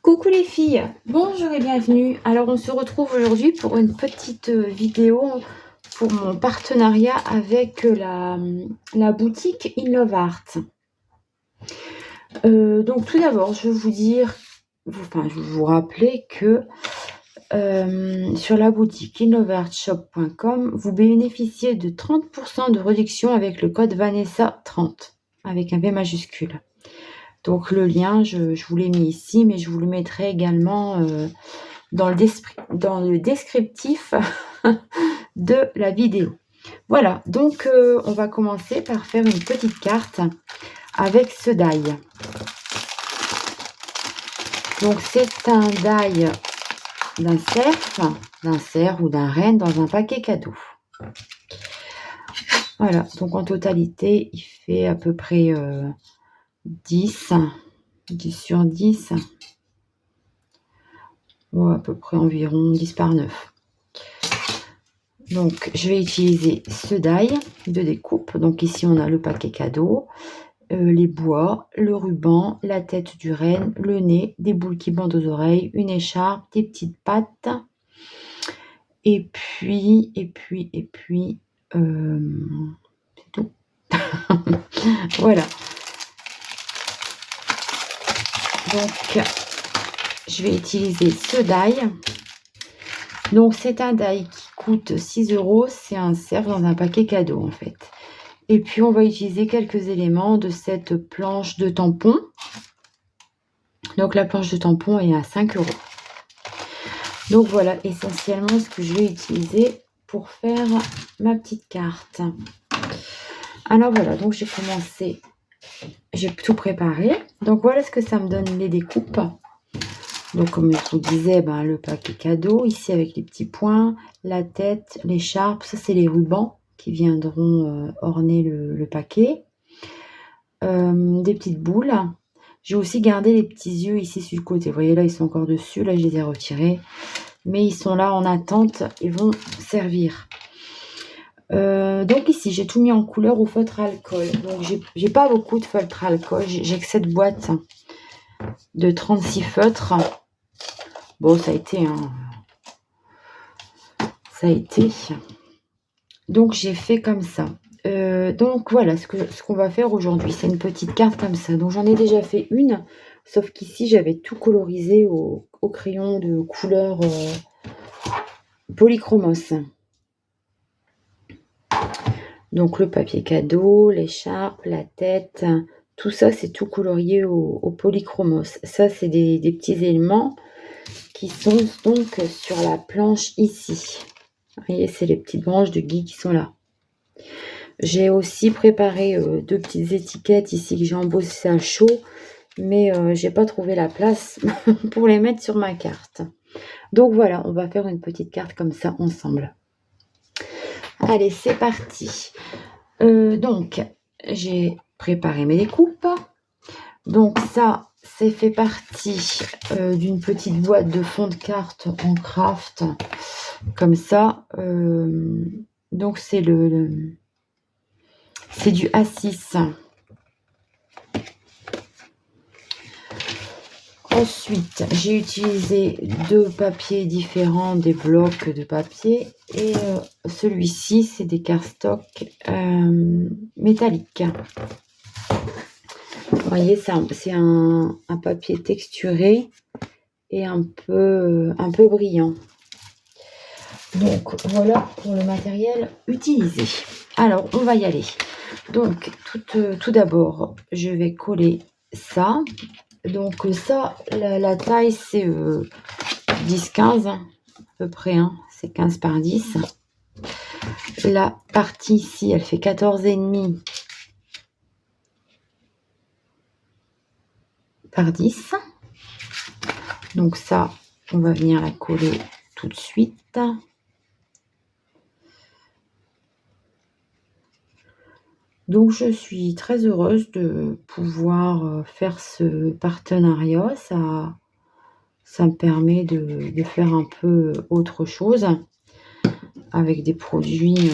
Coucou les filles, bonjour et bienvenue. Alors on se retrouve aujourd'hui pour une petite vidéo pour mon partenariat avec la boutique In Love Art. Donc tout d'abord, je vais vous dire, je vais vous rappeler que sur la boutique inloveartshop.com, vous bénéficiez de 30% de réduction avec le code Vanessa30 avec un V majuscule. Donc le lien, je vous l'ai mis ici, mais je vous le mettrai également dans le descriptif de la vidéo. Voilà, donc on va commencer par faire une petite carte avec ce die. Donc c'est un die d'un cerf ou d'un renne dans un paquet cadeau. Voilà, donc en totalité, il fait à peu près 10 sur 10. Ouais, à peu près environ 10 par 9. Donc, je vais utiliser ce die de découpe. Donc, ici, on a le paquet cadeau, les bois, le ruban, la tête du renne, le nez, des boules qui bandent aux oreilles, une écharpe, des petites pattes. Et puis, c'est tout. Voilà. Donc, je vais utiliser ce die. Donc, c'est un die qui coûte 6 €. C'est un cerf dans un paquet cadeau, en fait. Et puis, on va utiliser quelques éléments de cette planche de tampon. Donc, la planche de tampon est à 5 €. Donc, voilà essentiellement ce que je vais utiliser pour faire ma petite carte. Alors, voilà. Donc, j'ai commencé. J'ai tout préparé. Donc, voilà ce que ça me donne les découpes. Donc, comme je vous disais, le paquet cadeau, ici avec les petits points, la tête, l'écharpe, ça c'est les rubans qui viendront orner le paquet. Des petites boules. J'ai aussi gardé les petits yeux ici sur le côté. Vous voyez là, ils sont encore dessus. Là, je les ai retirés. Mais ils sont là en attente. Ils vont servir. Donc ici, j'ai tout mis en couleur au feutre alcool. Donc, j'ai pas beaucoup de feutre alcool. J'ai que cette boîte de 36 feutres. Bon, ça a été. Donc, j'ai fait comme ça. Donc, voilà ce qu'on va faire aujourd'hui. C'est une petite carte comme ça. Donc, j'en ai déjà fait une. Sauf qu'ici, j'avais tout colorisé au crayon de couleur polychromos. Donc, le papier cadeau, l'écharpe, la tête. Tout ça, c'est tout colorié au polychromos. Ça, c'est des petits éléments qui sont donc sur la planche ici. Vous voyez, c'est les petites branches de gui qui sont là. J'ai aussi préparé 2 petites étiquettes ici que j'ai embossées à chaud, mais j'ai pas trouvé la place pour les mettre sur ma carte. Donc voilà, on va faire une petite carte comme ça ensemble. Allez, c'est parti. Donc, j'ai préparé mes découpes. Donc ça, c'est fait partie d'une petite boîte de fond de carte en craft, comme ça. Donc c'est c'est du A6. Ensuite, j'ai utilisé 2 papiers différents, des blocs de papier. Et celui-ci, c'est des cardstock métalliques. Vous voyez, c'est un papier texturé et un peu brillant. Donc, voilà pour le matériel utilisé. Alors, on va y aller. Donc, tout d'abord, je vais coller ça. Donc, ça, la taille, c'est 10-15 à peu près. C'est 15 par 10. La partie ici, elle fait 14,5 par 10. Donc, ça, on va venir la coller tout de suite. Donc, je suis très heureuse de pouvoir faire ce partenariat. Ça me permet de faire un peu autre chose avec des produits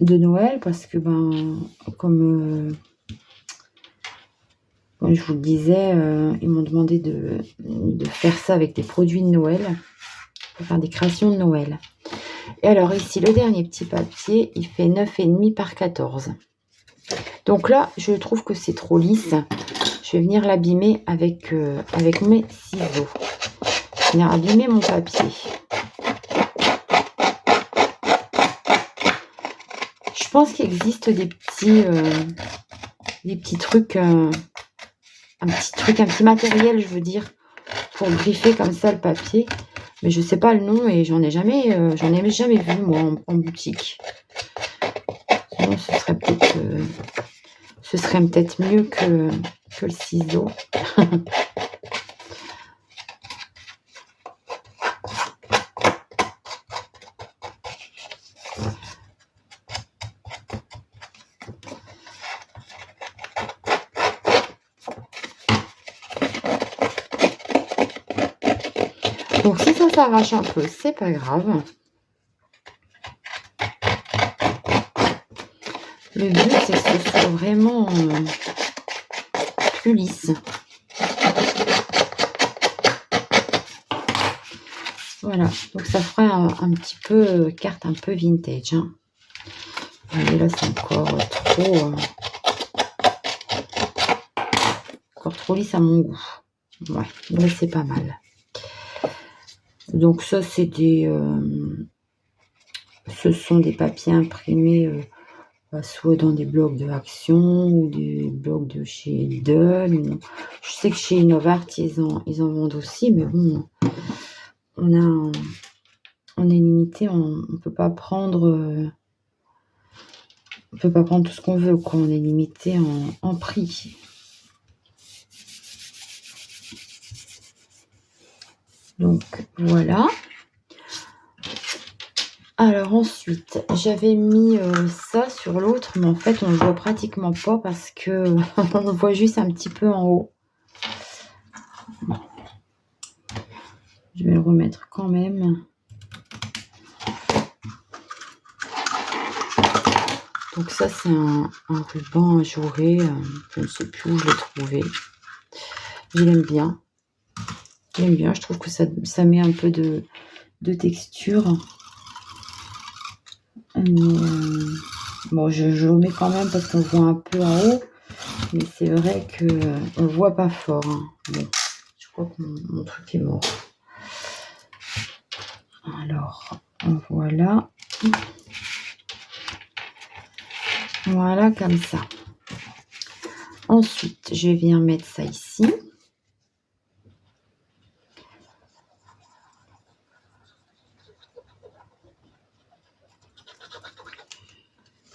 de Noël, parce que comme Comme je vous le disais, ils m'ont demandé de faire ça avec des produits de Noël, pour faire des créations de Noël. Et alors ici, le dernier petit papier, il fait 9,5 par 14. Donc là, je trouve que c'est trop lisse. Je vais venir l'abîmer avec mes ciseaux. Je vais venir abîmer mon papier. Je pense qu'il existe des petits trucs, un petit matériel, je veux dire, pour griffer comme ça le papier. Mais je sais pas le nom et j'en ai jamais vu moi en boutique. Sinon, ce serait peut-être mieux que le ciseau. Donc si ça s'arrache un peu, c'est pas grave. Le but, c'est que ce soit vraiment plus lisse. Voilà, donc ça fera un petit peu carte un peu vintage. Hein. Et là, c'est encore trop lisse à mon goût. Ouais, mais c'est pas mal. Donc ça, c'est ce sont des papiers imprimés soit dans des blocs de Action ou des blocs de chez Lidl. Je sais que chez Innovart, ils en vendent aussi, mais bon, on est limité, on peut pas prendre tout ce qu'on veut, quoi. On est limité en prix. Donc voilà. Alors ensuite, j'avais mis ça sur l'autre, mais en fait, on le voit pratiquement pas parce que on le voit juste un petit peu en haut. Bon. Je vais le remettre quand même. Donc ça, c'est un ruban ajouré. Je ne sais plus où je l'ai trouvé. Je l'aime bien. J'aime bien. Je trouve que ça met un peu de texture. Bon, je le mets quand même parce qu'on voit un peu en haut. Mais c'est vrai que on le voit pas fort. Hein. Bon, je crois que mon truc est mort. Alors, voilà. Voilà, comme ça. Ensuite, je viens mettre ça ici.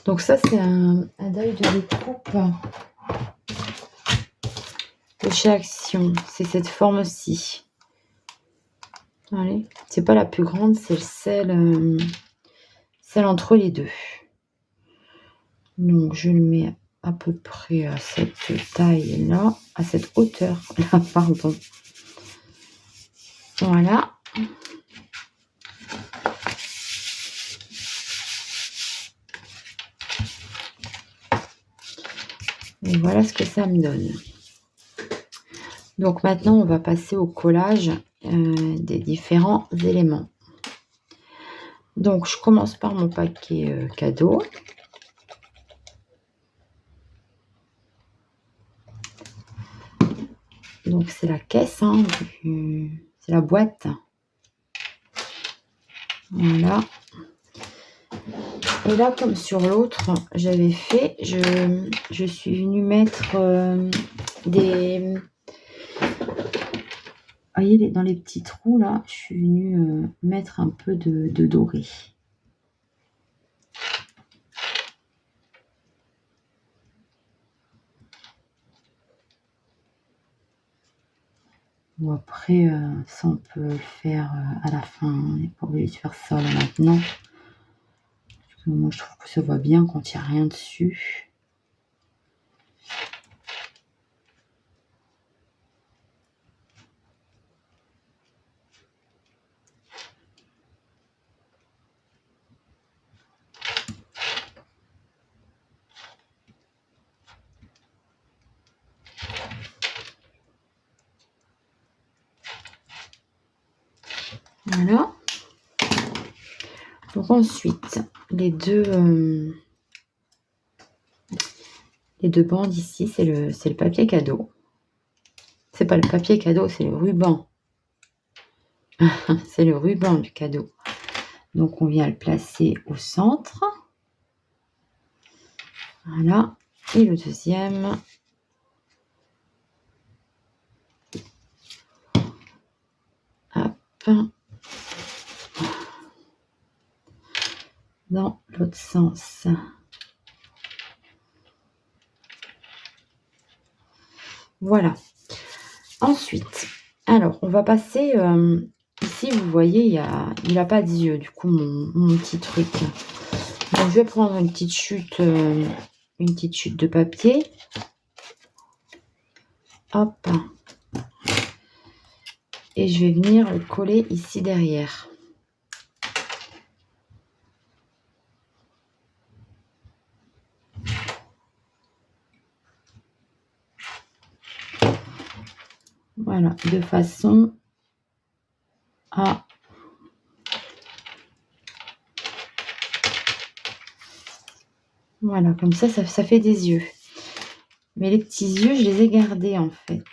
Donc ça, c'est un deuil de découpe de chez Action. C'est cette forme-ci. Allez, c'est pas la plus grande, c'est celle entre les deux. Donc je le mets à peu près à cette taille-là, à cette hauteur-là, pardon. Voilà. Et voilà ce que ça me donne. Donc maintenant, on va passer au collage des différents éléments. Donc, je commence par mon paquet cadeau. Donc, c'est la caisse, hein, c'est la boîte. Voilà. Et là, comme sur l'autre, j'avais fait, je suis venue mettre des... Vous voyez, dans les petits trous, là, je suis venue mettre un peu de doré. Ou après, ça, on peut le faire à la fin. On n'est pas obligé de faire ça là maintenant. Parce que moi, je trouve que ça va bien quand il n'y a rien dessus. Voilà. Donc ensuite, les deux bandes ici, c'est le papier cadeau. C'est pas le papier cadeau, c'est le ruban. C'est le ruban du cadeau. Donc on vient le placer au centre. Voilà. Et le deuxième. Hop. Dans l'autre sens. Voilà. Ensuite, alors on va passer ici, vous voyez, il n'a pas d'yeux, du coup, mon petit truc. Donc, je vais prendre une petite chute de papier. Hop. Et je vais venir le coller ici derrière. Voilà, de façon à... Voilà, comme ça fait des yeux. Mais les petits yeux, je les ai gardés en fait.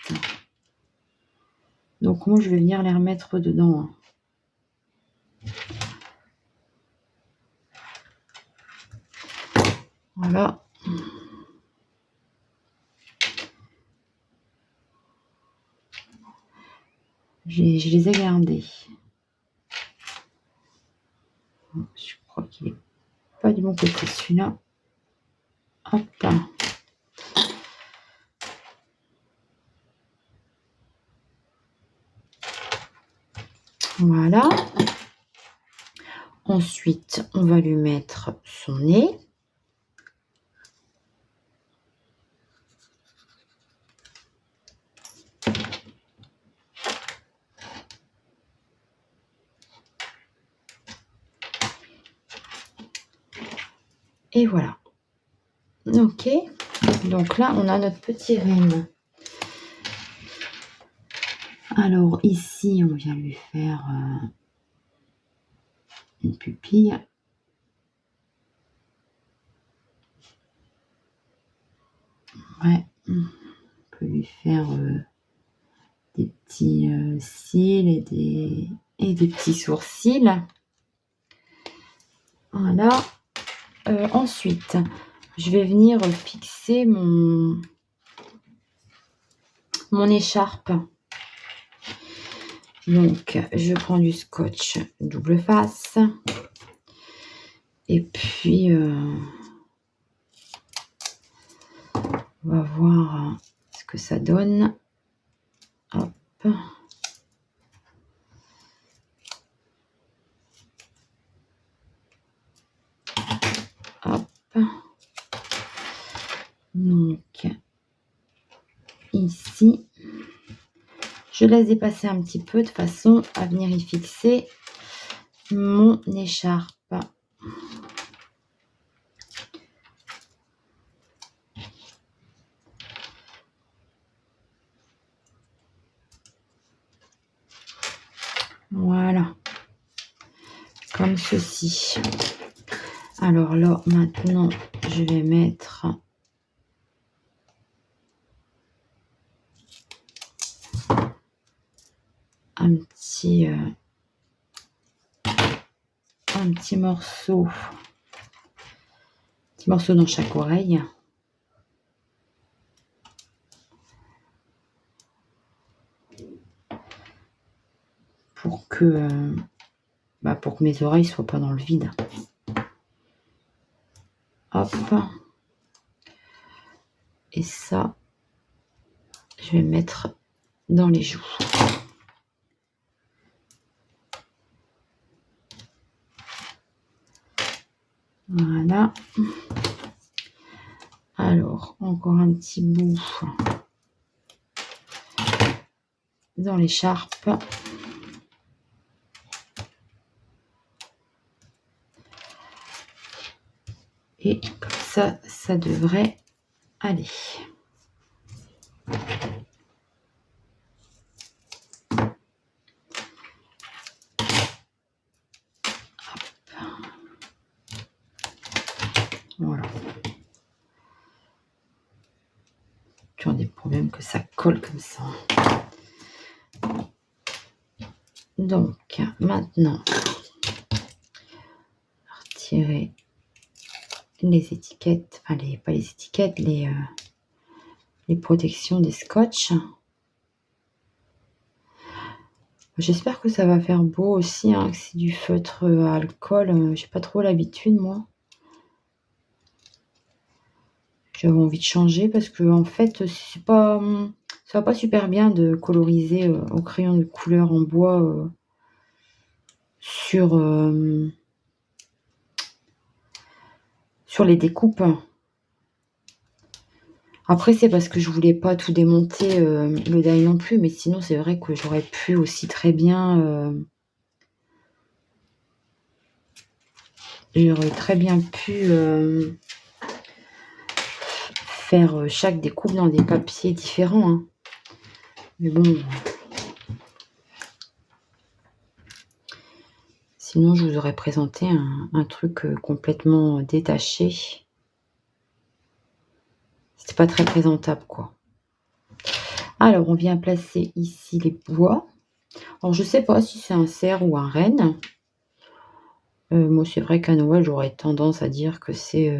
Donc moi, je vais venir les remettre dedans. Voilà. Je les ai gardés. Je crois qu'il n'est pas du bon côté celui-là. Hop. Voilà. Ensuite, on va lui mettre son nez. Et voilà. Ok. Donc là, on a notre petit renne. Alors ici, on vient lui faire une pupille. Ouais. On peut lui faire des petits cils et des petits sourcils. Voilà. Ensuite, je vais venir fixer mon écharpe. Donc, je prends du scotch double face. Et puis, on va voir ce que ça donne. Hop. Hop. Donc, ici, je laisse dépasser un petit peu de façon à venir y fixer mon écharpe. Voilà. Comme ceci. Alors là, maintenant, je vais mettre un petit morceau dans chaque oreille. Pour que mes oreilles soient pas dans le vide. Hop. Et ça, je vais mettre dans les joues. Voilà. Alors, encore un petit bout dans l'écharpe. Et comme ça, ça devrait aller. toujours des problèmes que ça colle comme ça. Donc, maintenant, retirer les étiquettes, enfin, pas les étiquettes, les protections des scotch. J'espère que ça va faire beau aussi, hein, que c'est du feutre à alcool. J'ai pas trop l'habitude, moi. J'avais envie de changer parce que en fait, c'est pas, ça va pas super bien de coloriser au crayon de couleur en bois sur les découpes. Après, c'est parce que je voulais pas tout démonter le die non plus, mais sinon, c'est vrai que j'aurais pu aussi très bien. J'aurais très bien pu faire chaque découpe dans des papiers différents. Hein. Mais bon. Sinon, je vous aurais présenté un truc complètement détaché. C'était pas très présentable, quoi. Alors, on vient placer ici les bois. Alors, je sais pas si c'est un cerf ou un renne. Moi, c'est vrai qu'à Noël, j'aurais tendance à dire que c'est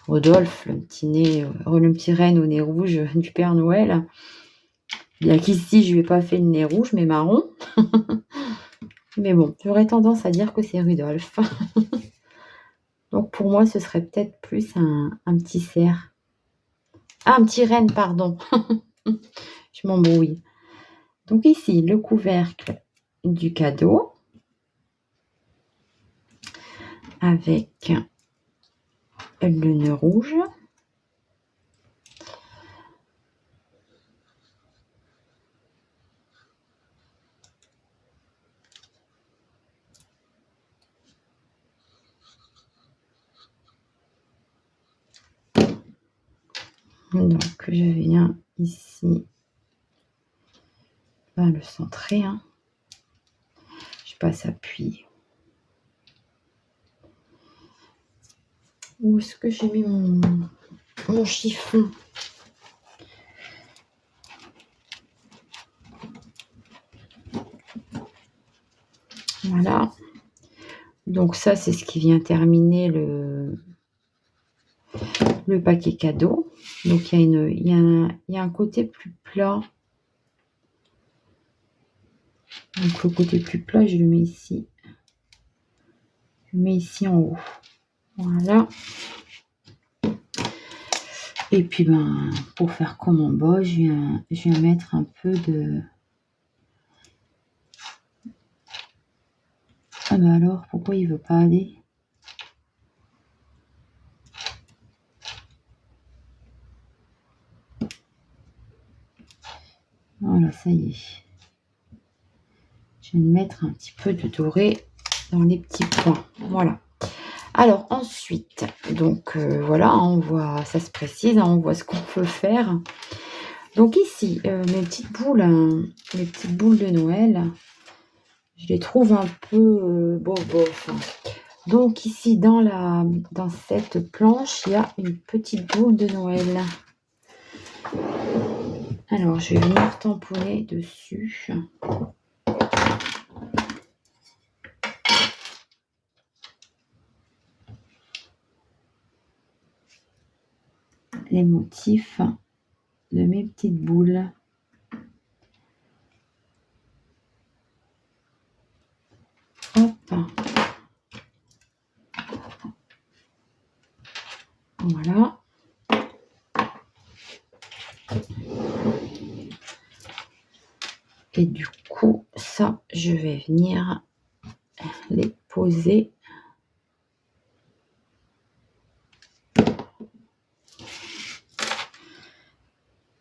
Rodolphe, le petit renne au nez rouge du Père Noël. Bien qu'ici, je lui ai pas fait le nez rouge, mais marron. Mais bon, j'aurais tendance à dire que c'est Rudolph. Donc, pour moi, ce serait peut-être plus un petit cerf. Ah, un petit renne, pardon. Je m'embrouille. Donc ici, le couvercle du cadeau avec le nœud rouge. Donc je viens ici le centrer. Hein. Je passe appuyer. Où est-ce que j'ai mis mon chiffon? Voilà. Donc ça, c'est ce qui vient terminer le paquet cadeau. Donc il y a un côté plus plat. Donc le côté plus plat, je le mets ici. Je le mets ici en haut. Voilà. Et puis pour faire comme en bas, je viens mettre un peu de... Ah bah alors, pourquoi il veut pas aller? Voilà, ça y est. Je vais mettre un petit peu de doré dans les petits points. Voilà. Alors ensuite, donc voilà, on voit, ça se précise, on voit ce qu'on peut faire. Donc ici, mes petites boules de Noël, je les trouve un peu bof. Donc ici, dans cette planche, il y a une petite boule de Noël. Alors, je vais venir tamponner dessus. Les motifs de mes petites boules. Hop. Voilà. Et du coup, ça, je vais venir les poser.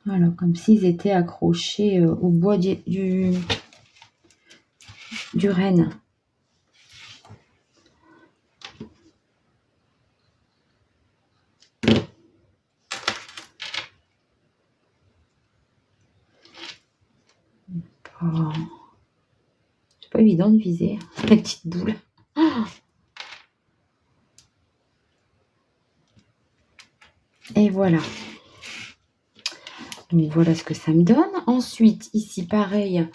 Voilà, comme s'ils étaient accrochés au bois du renne. Oh. C'est pas évident de viser la petite boule. Et voilà. Donc voilà ce que ça me donne. Ensuite, ici pareil,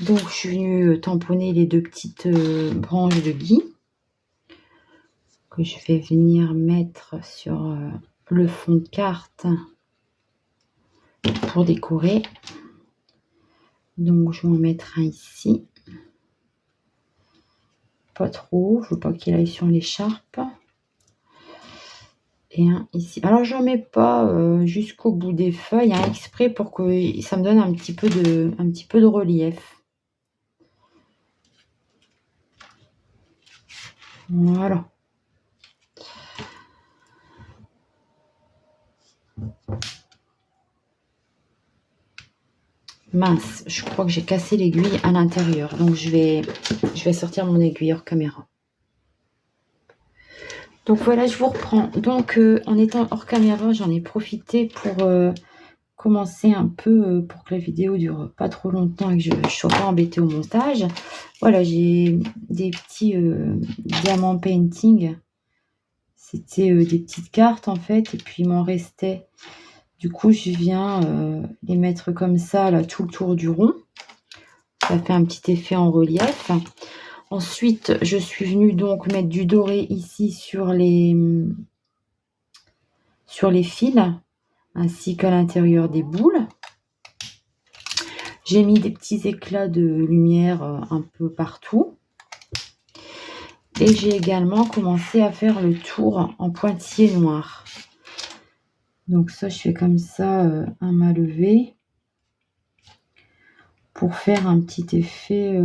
donc je suis venue tamponner les 2 petites branches de gui que je vais venir mettre sur le fond de carte pour décorer. Donc je vais en mettre un ici. Pas trop, je veux pas qu'il aille sur l'écharpe. Et un ici. Alors j'en mets pas jusqu'au bout des feuilles, hein, exprès pour que ça me donne un petit peu de relief. Voilà. Mince, je crois que j'ai cassé l'aiguille à l'intérieur. Donc je vais sortir mon aiguille hors caméra. Donc voilà, je vous reprends. Donc en étant hors caméra, j'en ai profité pour commencer un peu, pour que la vidéo dure pas trop longtemps et que je ne sois pas embêtée au montage. Voilà, j'ai des petits diamants painting. C'était des petites cartes en fait, et puis il m'en restait. Du coup, je viens les mettre comme ça, là, tout le tour du rond. Ça fait un petit effet en relief. Ensuite, je suis venue donc mettre du doré ici sur les fils, ainsi qu'à l'intérieur des boules. J'ai mis des petits éclats de lumière un peu partout. Et j'ai également commencé à faire le tour en pointillé noir. Donc ça, je fais comme ça un main levée pour faire un petit effet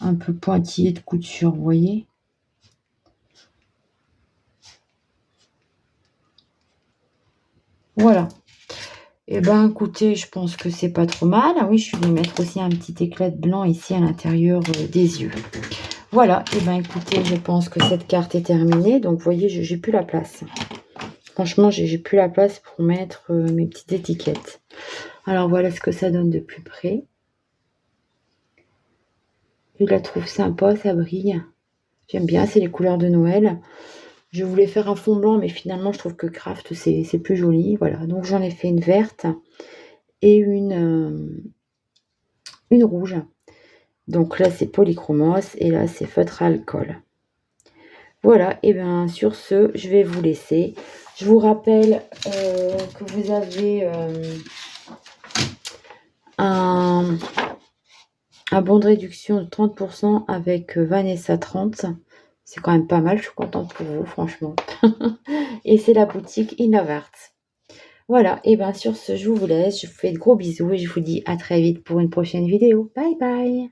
un peu pointillé de couture, vous voyez. Voilà. Et ben écoutez, je pense que c'est pas trop mal. Ah oui, je vais mettre aussi un petit éclat de blanc ici à l'intérieur des yeux. Voilà, et ben écoutez, je pense que cette carte est terminée. Donc vous voyez, j'ai plus la place. Franchement, j'ai plus la place pour mettre mes petites étiquettes. Alors voilà ce que ça donne de plus près. Je la trouve sympa, ça brille. J'aime bien, c'est les couleurs de Noël. Je voulais faire un fond blanc, mais finalement, je trouve que Craft, c'est plus joli. Voilà, donc j'en ai fait une verte et une rouge. Donc là, c'est polychromos et là, c'est feutre à alcool. Voilà, et bien sur ce, je vais vous laisser. Je vous rappelle que vous avez un bon de réduction de 30% avec Vanessa 30. C'est quand même pas mal, je suis contente pour vous, franchement. Et c'est la boutique Innovart. Voilà, et bien sur ce, je vous laisse. Je vous fais de gros bisous et je vous dis à très vite pour une prochaine vidéo. Bye bye!